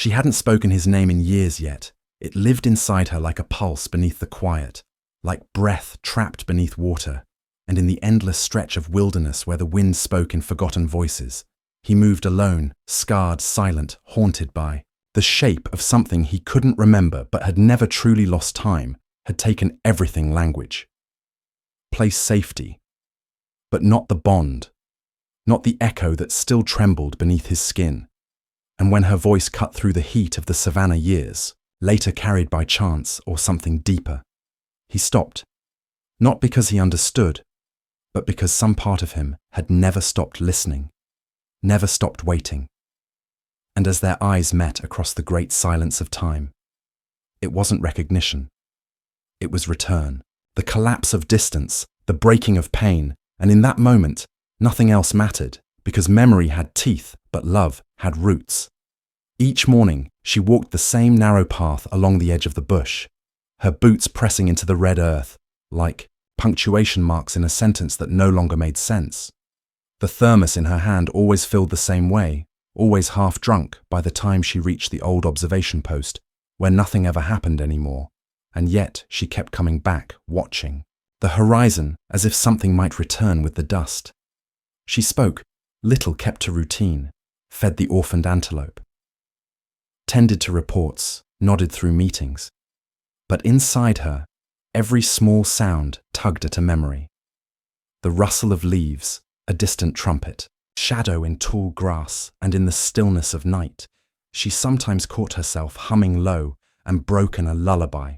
She hadn't spoken his name in years yet. It lived inside her like a pulse beneath the quiet, like breath trapped beneath water, and in the endless stretch of wilderness where the wind spoke in forgotten voices. He moved alone, scarred, silent, haunted by the shape of something he couldn't remember but had never truly lost time, had taken everything language. Place safety, but not the bond, not the echo that still trembled beneath his skin. And when her voice cut through the heat of the savannah years, later carried by chance or something deeper, he stopped, not because he understood, but because some part of him had never stopped listening, never stopped waiting. And as their eyes met across the great silence of time, it wasn't recognition. It was return, the collapse of distance, the breaking of pain, and in that moment, nothing else mattered, because memory had teeth, but love had roots. Each morning, she walked the same narrow path along the edge of the bush, her boots pressing into the red earth, like punctuation marks in a sentence that no longer made sense. The thermos in her hand always filled the same way, always half drunk by the time she reached the old observation post, where nothing ever happened anymore, and yet she kept coming back, watching the horizon as if something might return with the dust. She spoke, little kept to routine, fed the orphaned antelope, tended to reports, nodded through meetings. But inside her, every small sound tugged at a memory. The rustle of leaves, a distant trumpet, shadow in tall grass, and in the stillness of night, she sometimes caught herself humming low and broken a lullaby,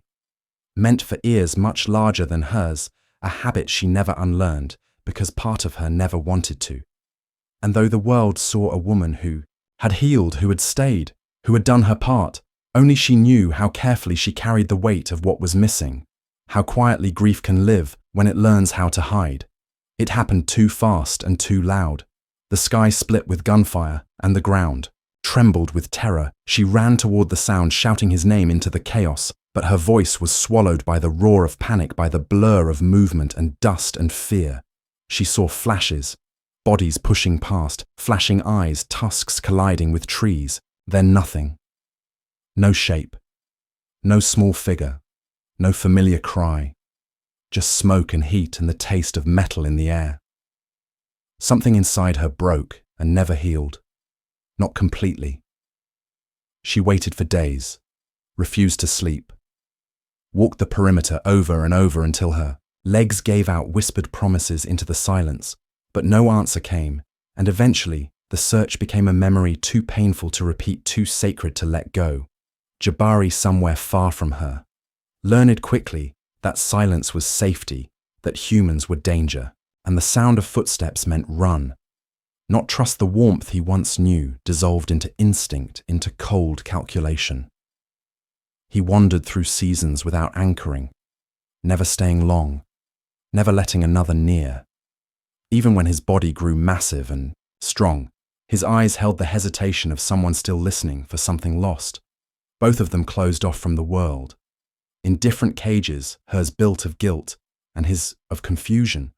meant for ears much larger than hers, a habit she never unlearned because part of her never wanted to. And though the world saw a woman who had healed, who had stayed, who had done her part, only she knew how carefully she carried the weight of what was missing, how quietly grief can live when it learns how to hide. It happened too fast and too loud. The sky split with gunfire, and the ground trembled with terror. She ran toward the sound, shouting his name into the chaos, but her voice was swallowed by the roar of panic, by the blur of movement and dust and fear. She saw flashes, bodies pushing past, flashing eyes, tusks colliding with trees, then nothing. No shape, no small figure, no familiar cry, just smoke and heat and the taste of metal in the air. Something inside her broke and never healed, not completely. She waited for days, refused to sleep, walked the perimeter over and over until her legs gave out whispered promises into the silence, but no answer came, and eventually the search became a memory too painful to repeat, too sacred to let go. Jabari somewhere far from her learned quickly that silence was safety, that humans were danger, and the sound of footsteps meant run. Not trust the warmth he once knew, dissolved into instinct, into cold calculation. He wandered through seasons without anchoring, never staying long, never letting another near. Even when his body grew massive and strong, his eyes held the hesitation of someone still listening for something lost. Both of them closed off from the world. In different cages, hers built of guilt, and his of confusion.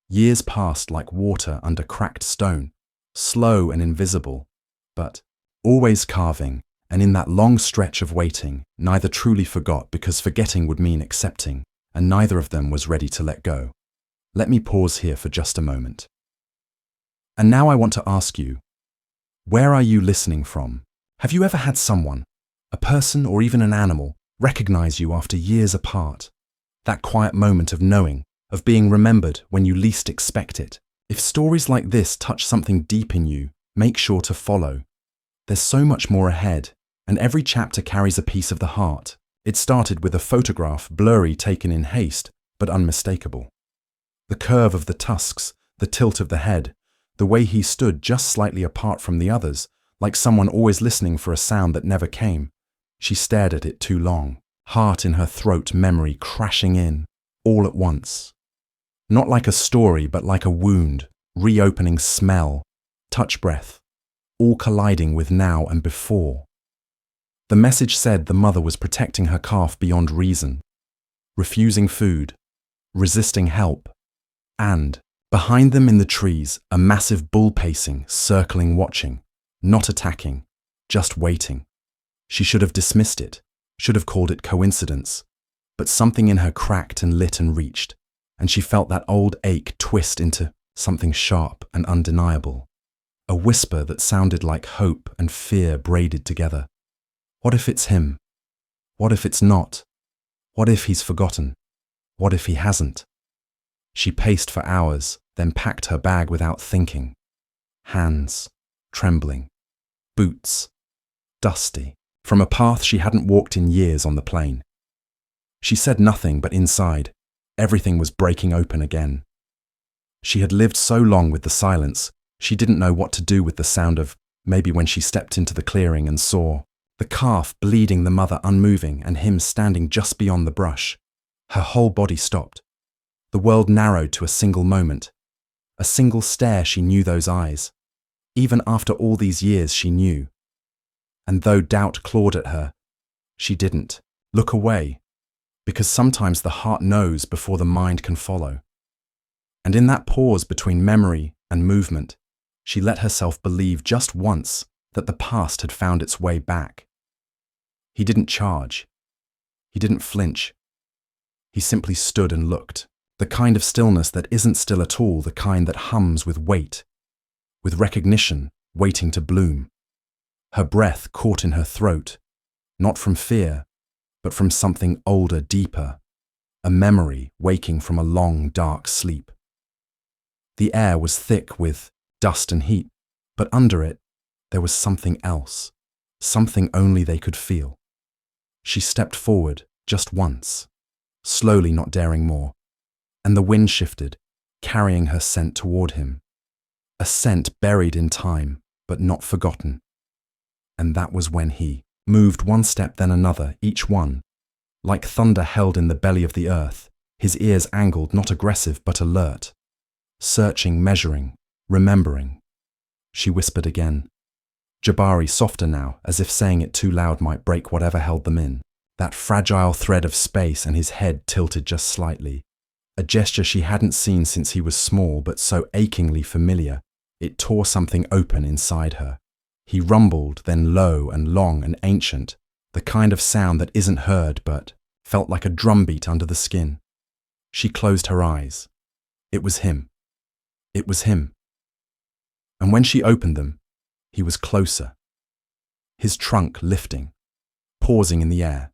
Years passed like water under cracked stone, slow and invisible, but always carving, and in that long stretch of waiting, neither truly forgot because forgetting would mean accepting, and neither of them was ready to let go. Let me pause here for just a moment. And now I want to ask you, where are you listening from? Have you ever had someone, a person or even an animal, recognize you after years apart? That quiet moment of knowing, of being remembered when you least expect it. If stories like this touch something deep in you, make sure to follow. There's so much more ahead, and every chapter carries a piece of the heart. It started with a photograph, blurry, taken in haste, but unmistakable. The curve of the tusks, the tilt of the head, the way he stood just slightly apart from the others, like someone always listening for a sound that never came. She stared at it too long, heart in her throat, memory crashing in, all at once. Not like a story, but like a wound, reopening smell, touch, breath, all colliding with now and before. The message said the mother was protecting her calf beyond reason, refusing food, resisting help, and, behind them in the trees, a massive bull pacing, circling, watching, not attacking, just waiting. She should have dismissed it, should have called it coincidence. But something in her cracked and lit and reached, and she felt that old ache twist into something sharp and undeniable. A whisper that sounded like hope and fear braided together. What if it's him? What if it's not? What if he's forgotten? What if he hasn't? She paced for hours, then packed her bag without thinking. Hands trembling. Boots dusty. From a path she hadn't walked in years on the plain. She said nothing, but inside, everything was breaking open again. She had lived so long with the silence, she didn't know what to do with the sound of, maybe when she stepped into the clearing and saw the calf bleeding, the mother unmoving, and him standing just beyond the brush. Her whole body stopped. The world narrowed to a single moment. A single stare. She knew those eyes. Even after all these years, she knew. And though doubt clawed at her, she didn't look away, because sometimes the heart knows before the mind can follow. And in that pause between memory and movement, she let herself believe just once that the past had found its way back. He didn't charge. He didn't flinch. He simply stood and looked, the kind of stillness that isn't still at all, the kind that hums with weight, with recognition waiting to bloom. Her breath caught in her throat, not from fear, but from something older, deeper, a memory waking from a long, dark sleep. The air was thick with dust and heat, but under it, there was something else, something only they could feel. She stepped forward just once, slowly, not daring more, and the wind shifted, carrying her scent toward him. A scent buried in time, but not forgotten. And that was when he moved one step, then another, each one, like thunder held in the belly of the earth, his ears angled, not aggressive but alert, searching, measuring, remembering. She whispered again, Jabari, softer now, as if saying it too loud might break whatever held them in, that fragile thread of space, and his head tilted just slightly, a gesture she hadn't seen since he was small, but so achingly familiar, it tore something open inside her. He rumbled, then low and long and ancient, the kind of sound that isn't heard but felt like a drumbeat under the skin. She closed her eyes. It was him. It was him. And when she opened them, he was closer. His trunk lifting, pausing in the air,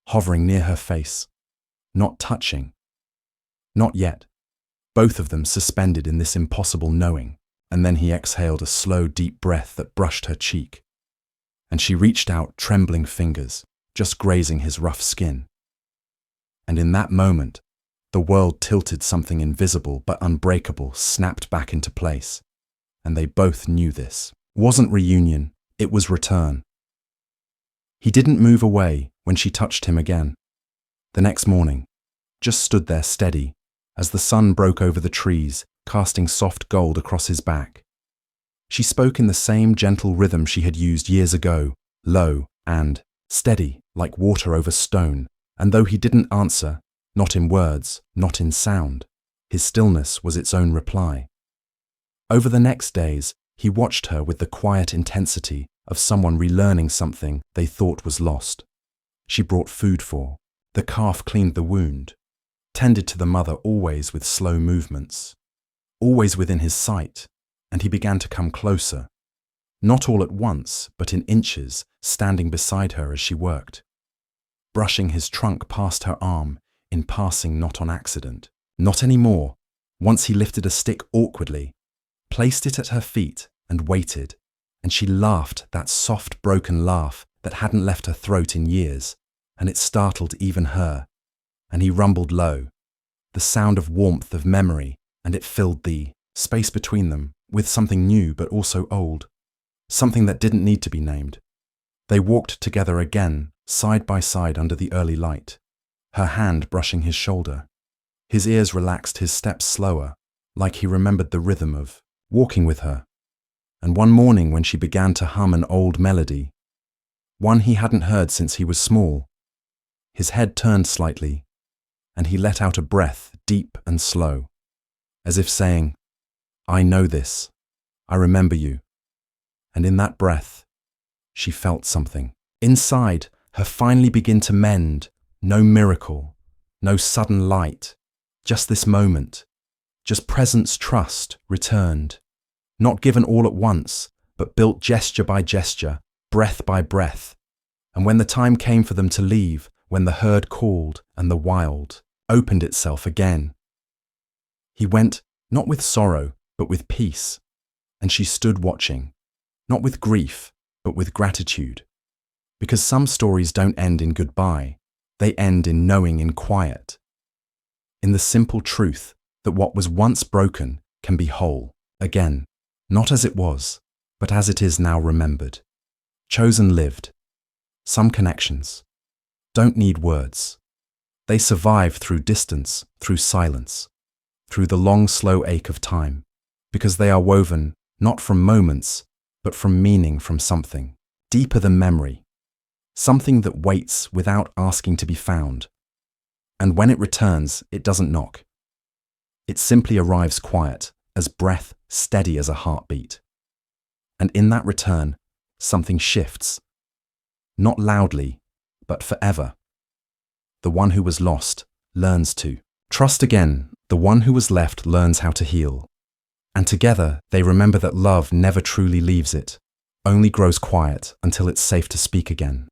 hovering near her face, not touching. Not yet. Both of them suspended in this impossible knowing. And then he exhaled a slow, deep breath that brushed her cheek. And she reached out trembling fingers, just grazing his rough skin. And in that moment, the world tilted, something invisible but unbreakable snapped back into place. And they both knew this. Wasn't reunion, it was return. He didn't move away when she touched him again. The next morning, just stood there steady, as the sun broke over the trees, casting soft gold across his back. She spoke in the same gentle rhythm she had used years ago, low and steady, like water over stone, and though he didn't answer, not in words, not in sound, his stillness was its own reply. Over the next days, he watched her with the quiet intensity of someone relearning something they thought was lost. She brought food for, the calf cleaned the wound, tended to the mother always with slow movements, always within his sight, and he began to come closer, not all at once, but in inches, standing beside her as she worked, brushing his trunk past her arm, in passing, not on accident. Not anymore. Once he lifted a stick awkwardly, placed it at her feet, and waited, and she laughed, that soft, broken laugh that hadn't left her throat in years, and it startled even her, and he rumbled low, the sound of warmth, of memory, and it filled the space between them with something new but also old, something that didn't need to be named. They walked together again, side by side under the early light, her hand brushing his shoulder. His ears relaxed, his steps slower, like he remembered the rhythm of walking with her. And one morning when she began to hum an old melody, one he hadn't heard since he was small, his head turned slightly, and he let out a breath, deep and slow, as if saying, I know this, I remember you. And in that breath, she felt something, Inside, her finally begin to mend. No miracle, no sudden light, just this moment, just presence trust returned. Not given all at once, but built gesture by gesture, breath by breath. And when the time came for them to leave, when the herd called and the wild opened itself again, he went not with sorrow, but with peace. And she stood watching, not with grief, but with gratitude. Because some stories don't end in goodbye, they end in knowing in quiet. In the simple truth that what was once broken can be whole again, not as it was, but as it is now remembered. Chosen lived. Some connections don't need words. They survive through distance, through silence, through the long, slow ache of time, because they are woven not from moments, but from meaning, from something deeper than memory, something that waits without asking to be found. And when it returns, it doesn't knock. It simply arrives quiet, as breath, steady as a heartbeat. And in that return, something shifts. Not loudly, but forever. The one who was lost learns to trust again. The one who was left learns how to heal. And together, they remember that love never truly leaves it, only grows quiet until it's safe to speak again.